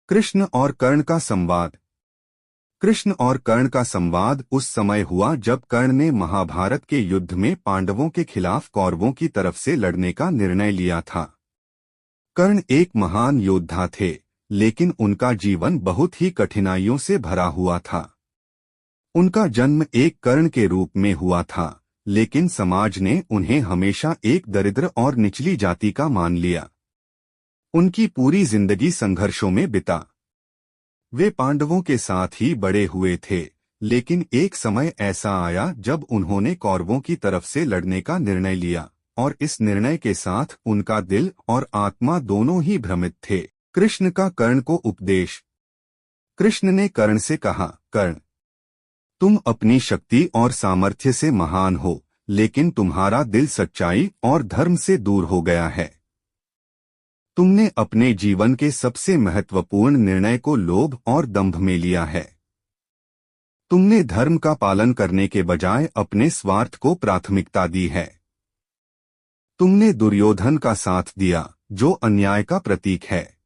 कृष्ण और कर्ण का संवाद। कृष्ण और कर्ण का संवाद उस समय हुआ जब कर्ण ने महाभारत के युद्ध में पांडवों के खिलाफ कौरवों की तरफ से लड़ने का निर्णय लिया था। कर्ण एक महान योद्धा थे, लेकिन उनका जीवन बहुत ही कठिनाइयों से भरा हुआ था। उनका जन्म एक कर्ण के रूप में हुआ था, लेकिन समाज ने उन्हें हमेशा एक दरिद्र और निचली जाति का मान लिया। उनकी पूरी जिंदगी संघर्षों में बिता। वे पांडवों के साथ ही बड़े हुए थे, लेकिन एक समय ऐसा आया जब उन्होंने कौरवों की तरफ से लड़ने का निर्णय लिया, और इस निर्णय के साथ उनका दिल और आत्मा दोनों ही भ्रमित थे। कृष्ण का कर्ण को उपदेश। कृष्ण ने कर्ण से कहा, कर्ण, तुम अपनी शक्ति और सामर्थ्य से महान हो, लेकिन तुम्हारा दिल सच्चाई और धर्म से दूर हो गया है। तुमने अपने जीवन के सबसे महत्वपूर्ण निर्णय को लोभ और दंभ में लिया है। तुमने धर्म का पालन करने के बजाय अपने स्वार्थ को प्राथमिकता दी है। तुमने दुर्योधन का साथ दिया, जो अन्याय का प्रतीक है।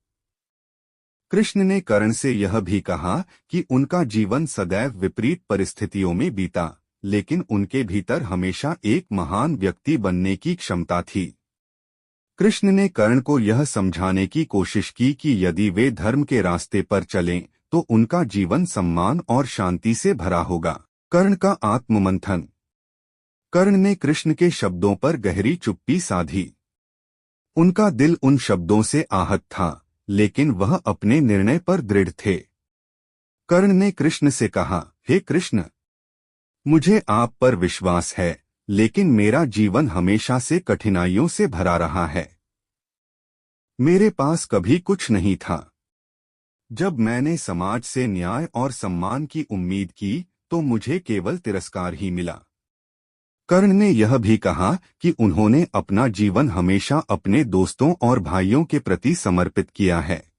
कृष्ण ने कर्ण से यह भी कहा कि उनका जीवन सदैव विपरीत परिस्थितियों में बीता, लेकिन उनके भीतर हमेशा एक महान व्यक्ति बनने की क्षमता थी। कृष्ण ने कर्ण को यह समझाने की कोशिश की कि यदि वे धर्म के रास्ते पर चलें, तो उनका जीवन सम्मान और शांति से भरा होगा। कर्ण का आत्ममंथन। कर्ण ने कृष्ण के शब्दों पर गहरी चुप्पी साधी। उनका दिल उन शब्दों से आहत था, लेकिन वह अपने निर्णय पर दृढ़ थे। कर्ण ने कृष्ण से कहा, हे कृष्ण, मुझे आप पर विश्वास है, लेकिन मेरा जीवन हमेशा से कठिनाइयों से भरा रहा है। मेरे पास कभी कुछ नहीं था। जब मैंने समाज से न्याय और सम्मान की उम्मीद की, तो मुझे केवल तिरस्कार ही मिला। कर्ण ने यह भी कहा कि उन्होंने अपना जीवन हमेशा अपने दोस्तों और भाइयों के प्रति समर्पित किया है।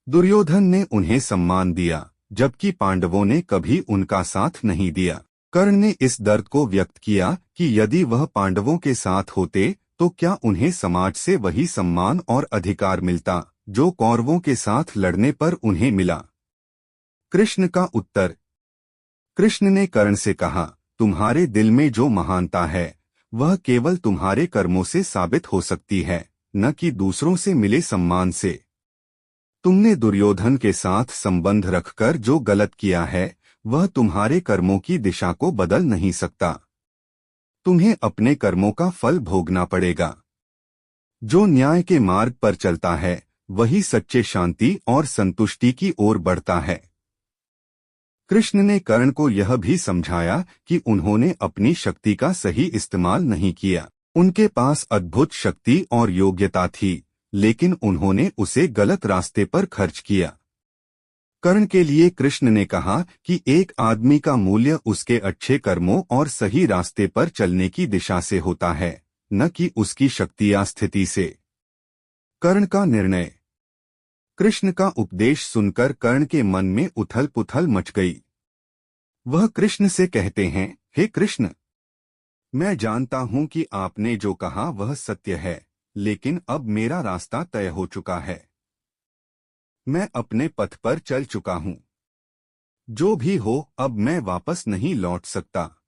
दुर्योधन ने उन्हें सम्मान दिया, जबकि पांडवों ने कभी उनका साथ नहीं दिया। कर्ण ने इस दर्द को व्यक्त किया कि यदि वह पांडवों के साथ होते, तो क्या उन्हें समाज से वही सम्मान और अधिकार मिलता जो कौरवों के साथ लड़ने पर उन्हें मिला। कृष्ण का उत्तर। कृष्ण ने कर्ण से कहा, तुम्हारे दिल में जो महानता है, वह केवल तुम्हारे कर्मों से साबित हो सकती है, न कि दूसरों से मिले सम्मान से। तुमने दुर्योधन के साथ संबंध रखकर जो गलत किया है, वह तुम्हारे कर्मों की दिशा को बदल नहीं सकता। तुम्हें अपने कर्मों का फल भोगना पड़ेगा। जो न्याय के मार्ग पर चलता है, वही सच्चे शांति और संतुष्टि की ओर बढ़ता है। कृष्ण ने कर्ण को यह भी समझाया कि उन्होंने अपनी शक्ति का सही इस्तेमाल नहीं किया। उनके पास अद्भुत शक्ति और योग्यता थी, लेकिन उन्होंने उसे गलत रास्ते पर खर्च किया। कर्ण के लिए कृष्ण ने कहा कि एक आदमी का मूल्य उसके अच्छे कर्मों और सही रास्ते पर चलने की दिशा से होता है, न कि उसकी शक्ति या स्थिति से। कर्ण का निर्णय। कृष्ण का उपदेश सुनकर कर्ण के मन में उथल पुथल मच गई। वह कृष्ण से कहते हैं, हे कृष्ण, मैं जानता हूं कि आपने जो कहा वह सत्य है, लेकिन अब मेरा रास्ता तय हो चुका है। मैं अपने पथ पर चल चुका हूं। जो भी हो, अब मैं वापस नहीं लौट सकता।